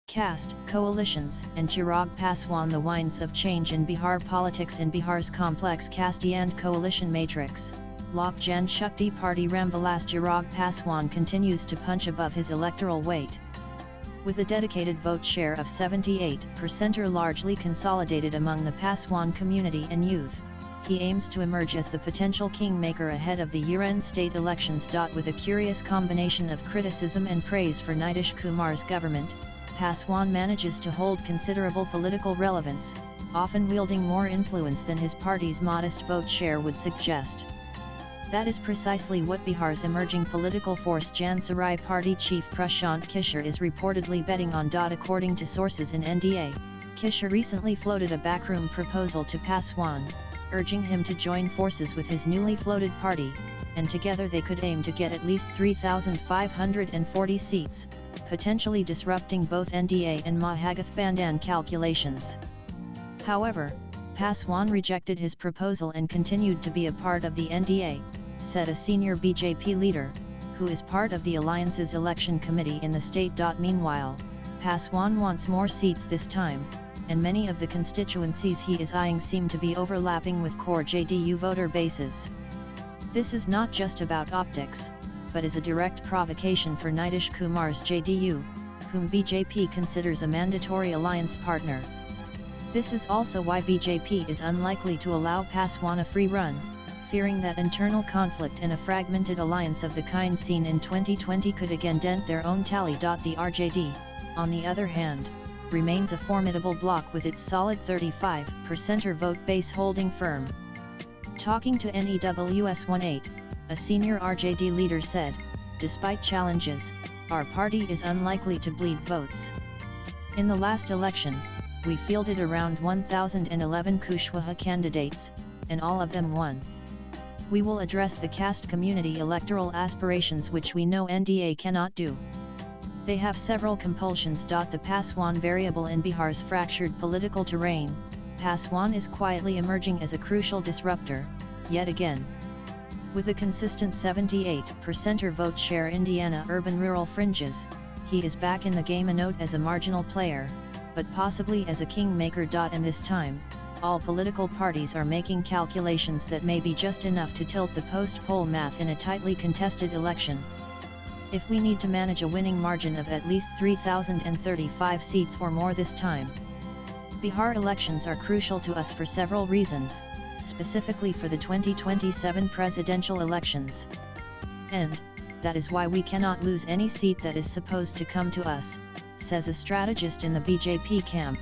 Caste, coalitions, and Chirag Paswan. The winds of change in Bihar politics. In Bihar's complex caste and coalition matrix, Lok Jan Shakti Party Ramvilas Chirag Paswan continues to punch above his electoral weight. With a dedicated vote share of 78%, largely consolidated among the Paswan community and youth, he aims to emerge as the potential kingmaker ahead of the year-end state elections. With a curious combination of criticism and praise for Nitish Kumar's government, Paswan manages to hold considerable political relevance, often wielding more influence than his party's modest vote share would suggest. That is precisely what Bihar's emerging political force Jan Sarai Party chief Prashant Kishore is reportedly betting on. According to sources in NDA, Kishore recently floated a backroom proposal to Paswan, urging him to join forces with his newly floated party, and together they could aim to get at least 3,540 seats, potentially disrupting both NDA and Mahagathbandhan calculations. However, Paswan rejected his proposal and continued to be a part of the NDA, said a senior BJP leader, who is part of the alliance's election committee in the state. Meanwhile, Paswan wants more seats this time, and many of the constituencies he is eyeing seem to be overlapping with core JDU voter bases. This is not just about optics, but is a direct provocation for Nitish Kumar's JDU, whom BJP considers a mandatory alliance partner. This is also why BJP is unlikely to allow Paswan a free run, fearing that internal conflict and a fragmented alliance of the kind seen in 2020 could again dent their own tally. The RJD, on the other hand, remains a formidable bloc with its solid 35% vote base holding firm. Talking to NEWS18, a senior RJD leader said, "Despite challenges, our party is unlikely to bleed votes. In the last election, we fielded around 1,011 Kushwaha candidates, and all of them won. We will address the caste community electoral aspirations, which we know NDA cannot do. They have several compulsions. The Paswan variable in Bihar's fractured political terrain, Paswan is quietly emerging as a crucial disruptor, yet again. With a consistent 78% vote share Indiana urban-rural fringes, he is back in the game, a note as a marginal player, but possibly as a kingmaker. And this time, all political parties are making calculations that may be just enough to tilt the post-poll math in a tightly contested election. If we need to manage a winning margin of at least 3,035 seats or more this time. Bihar elections are crucial to us for several reasons, specifically for the 2027 presidential elections. And that is why we cannot lose any seat that is supposed to come to us," says a strategist in the BJP camp.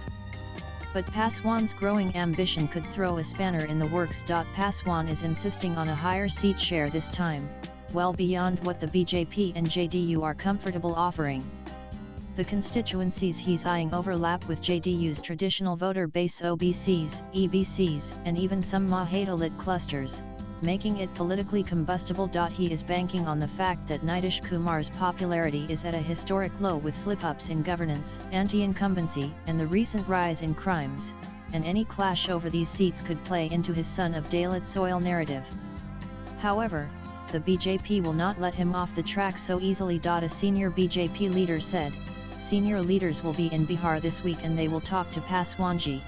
But Paswan's growing ambition could throw a spanner in the works. Paswan is insisting on a higher seat share this time, well beyond what the BJP and JDU are comfortable offering. The constituencies he's eyeing overlap with JDU's traditional voter base, OBCs, EBCs, and even some Mahadalit clusters, making it politically combustible. He is banking on the fact that Nitish Kumar's popularity is at a historic low, with slip-ups in governance, anti-incumbency, and the recent rise in crimes, and any clash over these seats could play into his son of Dalit soil narrative. However, the BJP will not let him off the track so easily. A senior BJP leader said, "Senior leaders will be in Bihar this week and they will talk to Paswanji.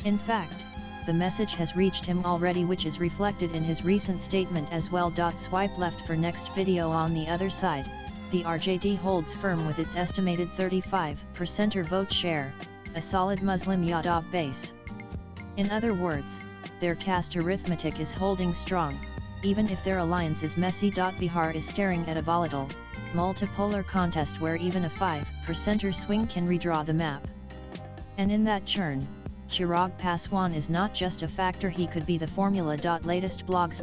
In fact, the message has reached him already, which is reflected in his recent statement as well." Swipe left for next video. On the other side, the RJD holds firm with its estimated 35% vote share, a solid Muslim Yadav base. In other words, their caste arithmetic is holding strong, even if their alliance is messy. Bihar is staring at a volatile, multipolar contest where even a 5% swing can redraw the map. And in that churn, Chirag Paswan is not just a factor, he could be the formula. Latest blogs.